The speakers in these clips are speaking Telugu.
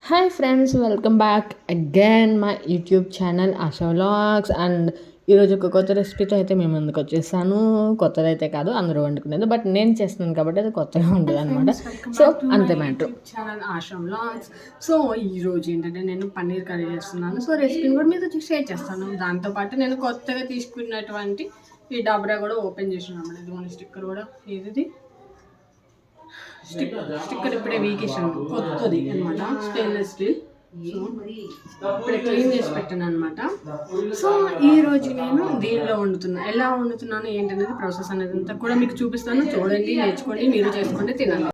Hi friends, welcome back again my YouTube channel ASHA vlogs. And ఈరోజు ఒక కొత్త రెసిపీతో అయితే మేము ముందుకు వచ్చేసాను. కొత్తదైతే కాదు, అందరూ వండుకునేది, బట్ నేను చేస్తున్నాను కాబట్టి అది కొత్తగా ఉంటుంది అనమాట. సో అంతే matter. Channel ASHA vlogs. So ఈరోజు ఏంటంటే నేను పన్నీర్ కర్రీ చేస్తున్నాను. సో రెసిపీని కూడా మీతో షేర్ చేస్తాను. దాంతోపాటు నేను కొత్తగా తీసుకున్నటువంటి ఈ డబ్రా కూడా ఓపెన్ చేసాను అనమాట. ఇది స్టిక్కర్ కూడా ఇది స్టిక్కర్ ఇప్పుడే వీకేసాను, కొత్తది అనమాట, స్టెయిన్లెస్ స్టీల్. సో ఇప్పుడే క్లీన్ చేసి పెట్టాను అనమాట. సో ఈ రోజు నేను దీనిలో వండుతున్నాను. ఎలా వండుతున్నాను ఏంటనేది ప్రాసెస్ అనేది అంతా కూడా మీకు చూపిస్తాను. చూడండి, నేర్చుకోండి, మీరు చేసుకోండి, తినండి.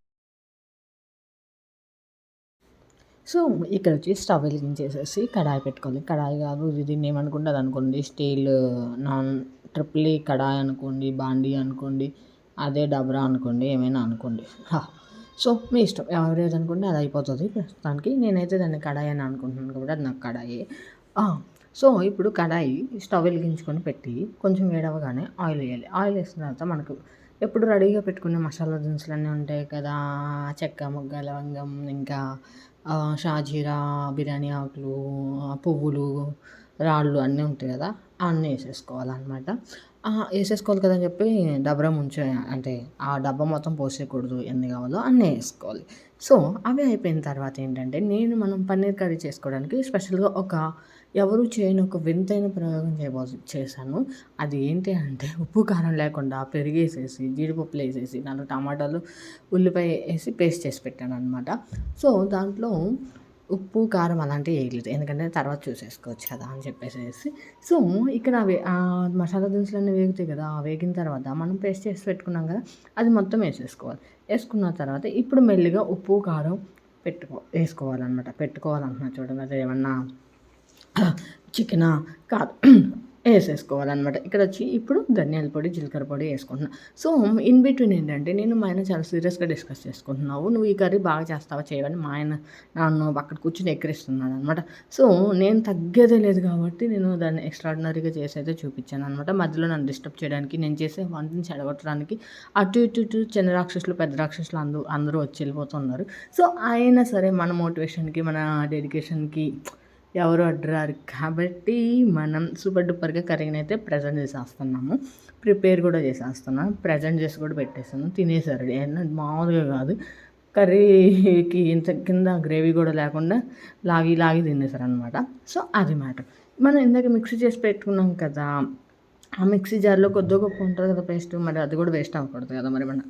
సో ఇక్కడ వచ్చి స్టవ్ వెలిగించేసేసి కడాయి పెట్టుకోవాలి. కడాయి కాదు, ఇది దీన్ని ఏమనుకుంటుంది అనుకోండి, స్టీల్ నాన్ ట్రిపుల్ కడాయి అనుకోండి, బాండీ అనుకోండి, అదే డబ్రా అనుకోండి, ఏమైనా అనుకోండి. సో మీ ఇష్టం, ఎవరు ఏదనుకుంటే అది అయిపోతుంది. ప్రస్తుతానికి నేనైతే దాన్ని కడాయి అని అనుకుంటున్నాను కాబట్టి అది నాకు కడాయి. సో ఇప్పుడు కడాయి స్టవ్ వెలిగించుకొని పెట్టి కొంచెం వేడవగానే ఆయిల్ వేయాలి. ఆయిల్ వేసిన తర్వాత మనకు ఎప్పుడు రెడీగా పెట్టుకునే మసాలా దినుసులు అన్నీ ఉంటాయి కదా, చెక్క, మొగ్గ, లవంగం, ఇంకా షాజీరా, బిర్యానీ ఆకులు, పువ్వులు, రాళ్ళు అన్నీ ఉంటాయి కదా, అన్నీ వేసేసుకోవాలన్నమాట. వేసేసుకోవాలి కదా అని చెప్పి డబ్బా అంటే ఆ డబ్బా మొత్తం పోసేయకూడదు, ఎన్ని కావాలో అన్నీ వేసుకోవాలి. సో అవి అయిపోయిన తర్వాత ఏంటంటే మనం పన్నీర్ కర్రీ చేసుకోవడానికి స్పెషల్గా ఎవరు చేయని ఒక వింతైన ప్రయోగం చేశాను. అది ఏంటి అంటే ఉప్పు కారం లేకుండా పెరిగేసేసి, జీడిపప్పులు వేసేసి, 4 టమాటాలు, ఉల్లిపాయ వేసి పేస్ట్ చేసి పెట్టాను అనమాట. సో దాంట్లో ఉప్పు కారం అలాంటివి వేయలేదు, ఎందుకంటే తర్వాత చూసేసుకోవచ్చు కదా అని చెప్పేసి. సో ఇక్కడ మసాలా దినుసులన్నీ వేగుతాయి కదా, వేగిన తర్వాత మనం పేస్ట్ చేసి పెట్టుకున్నాం కదా, అది మొత్తం వేసేసుకోవాలి. వేసుకున్న తర్వాత ఇప్పుడు మెల్లిగా ఉప్పు కారం వేసుకోవాలన్నమాట. పెట్టుకోవాలన్నమాట. చూడండి, అది ఏమన్నా చికెనా కాదు, వేసేసుకోవాలన్నమాట. ఇక్కడ వచ్చి ఇప్పుడు ధనియాల పొడి, జీలకర్ర పొడి వేసుకుంటున్నా. సో ఇన్ బిట్వీన్ ఏంటంటే నేను మా ఆయన చాలా సీరియస్గా డిస్కస్ చేసుకుంటున్నావు, నువ్వు ఈ కర్రీ బాగా చేస్తావా చేయవని మా ఆయన నన్ను అక్కడ కూర్చొని ఎక్కిరిస్తున్నాడు అనమాట. సో నేను తగ్గేదే లేదు కాబట్టి నేను దాన్ని ఎక్స్ట్రాడినరీగా చేసి అయితే చూపించాను అనమాట. మధ్యలో నన్ను డిస్టర్బ్ చేయడానికి, నేను చేసే వంటని చెడగొట్టడానికి అటు ఇటు చిన్న రాక్షసులు, పెద్ద రాక్షసులు అందరూ వచ్చి వెళ్ళిపోతున్నారు. సో అయినా సరే మన మోటివేషన్కి, మన డెడికేషన్కి ఎవరు అడ్డరారు కాబట్టి మనం సూపర్ డూపర్గా కర్రీని అయితే ప్రజెంట్ చేసేస్తున్నాము. ప్రిపేర్ కూడా చేసేస్తున్నాను, ప్రజెంట్ చేసి కూడా పెట్టేస్తాను. తినేసారు, మామూలుగా కాదు, కర్రీకి ఇంత కింద గ్రేవీ కూడా లేకుండా లాగి తినేసారు అనమాట. సో అది మ్యాటర్. మనం ఇందాక మిక్సీ చేసి పెట్టుకున్నాం కదా, ఆ మిక్సీ జార్లో కొద్దిగా గొప్ప ఉంటుంది కదా పేస్ట్, మరి అది కూడా వేస్ట్ అవ్వకూడదు కదా, మరి మనం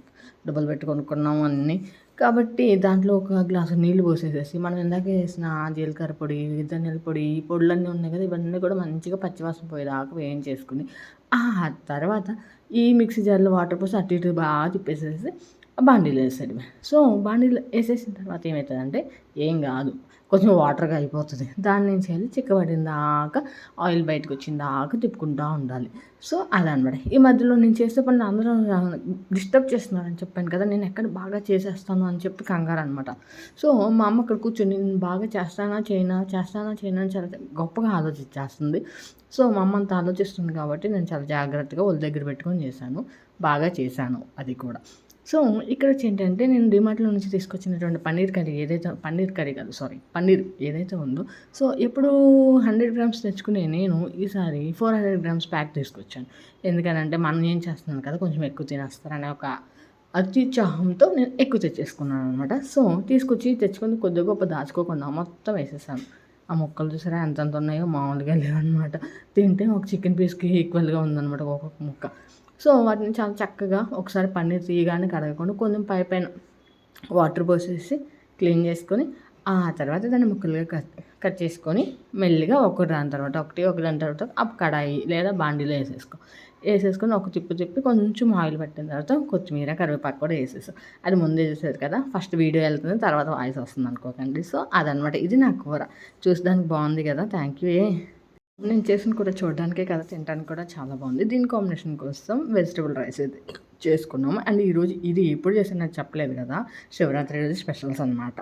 డబ్బులు పెట్టి కొనుక్కున్నాము అన్నీ కాబట్టి దాంట్లో ఒక గ్లాసు నీళ్ళు పోసేసేసి మనం ఇందాక వేసిన జీలకర్ర పొడి, ధనియాల పొడి, ఈ పొడులన్నీ ఉన్నాయి కదా, ఇవన్నీ కూడా మంచిగా పచ్చివాసన పోయేదాకా వేయించేసుకుని ఆ తర్వాత ఈ మిక్సీ జార్లో వాటర్ పోసి అటు ఇటు బాగా తిప్పేసేసి బాండీలో వేసేయడమే. సో బాండీలో వేసేసిన తర్వాత ఏమవుతుందంటే ఏం కాదు, కొంచెం వాటర్గా అయిపోతుంది. దాన్ని ఏం చేయాలి, చిక్కబడిన దాకా ఆయిల్ బయటకు వచ్చిన దాకా తిప్పుకుంటూ ఉండాలి. సో అదనమాట. ఈ మధ్యలో నేను చేసే పని అందరూ డిస్టర్బ్ చేస్తున్నారని చెప్పాను కదా, నేను ఎక్కడ బాగా చేసేస్తాను అని చెప్పి కంగారు అనమాట. సో మా అమ్మ అక్కడ కూర్చొని నేను బాగా చేస్తానా చేయనా అని చాలా గొప్పగా ఆలోచించేస్తుంది. సో మా అమ్మ అంత ఆలోచిస్తుంది కాబట్టి నేను చాలా జాగ్రత్తగా వాళ్ళ దగ్గర పెట్టుకొని చేశాను, బాగా చేశాను అది కూడా. సో ఇక్కడ వచ్చి ఏంటంటే నేను డిమార్ట్లో నుంచి తీసుకొచ్చినటువంటి పన్నీర్ ఏదైతే ఉందో, సో ఎప్పుడు 100 గ్రామ్స్ తెచ్చుకునే నేను ఈసారి 400 గ్రామ్స్ ప్యాక్ తీసుకొచ్చాను. ఎందుకనంటే మనం ఏం చేస్తున్నాను కదా, కొంచెం ఎక్కువ తినేస్తారనే ఒక అత్యుత్సాహంతో నేను ఎక్కువ తెచ్చేసుకున్నాను అనమాట. సో తెచ్చుకొని కొద్దిగా గొప్ప దాచుకోకుండా మొత్తం వేసేసాను. ఆ ముక్కలు చూసారా ఎంత ఉన్నాయో, మామూలుగా లేవన్నమాట. తింటే ఒక చికెన్ పీస్కి ఈక్వల్గా ఉందన్నమాట ఒక్కొక్క ముక్క. సో వాటిని చాలా చక్కగా ఒకసారి పన్నీర్ తీయగానే కడగకుండా కొంచెం పైన వాటర్ పోసేసి క్లీన్ చేసుకొని ఆ తర్వాత దాన్ని ముక్కలుగా కట్ చేసుకొని మెల్లిగా ఒకదాని తర్వాత ఆ కడాయి లేదా బాండీలో వేసేసుకొని ఒక తిప్పి కొంచెం ఆయిల్ పట్టిన తర్వాత కొత్తిమీర, కరివేపాకు కూడా వేసేసాం. అది ముందే చేసేది కదా, ఫస్ట్ వీడియో వెళ్తుంది, తర్వాత వాయిస్ వస్తుంది అనుకోకండి. సో అదనమాట, ఇది నా కూర. చూసడానికి బాగుంది కదా, థ్యాంక్ యూ. నేను చేసిన కూర చూడడానికే కదా, తినడానికి కూడా చాలా బాగుంది. దీని కాంబినేషన్ కోసం వెజిటబుల్ రైస్ చేసుకున్నాము. అండ్ ఈరోజు ఇది ఎప్పుడు చేసిన నాకు చెప్పలేదు కదా, శివరాత్రి రోజు స్పెషల్స్ అనమాట.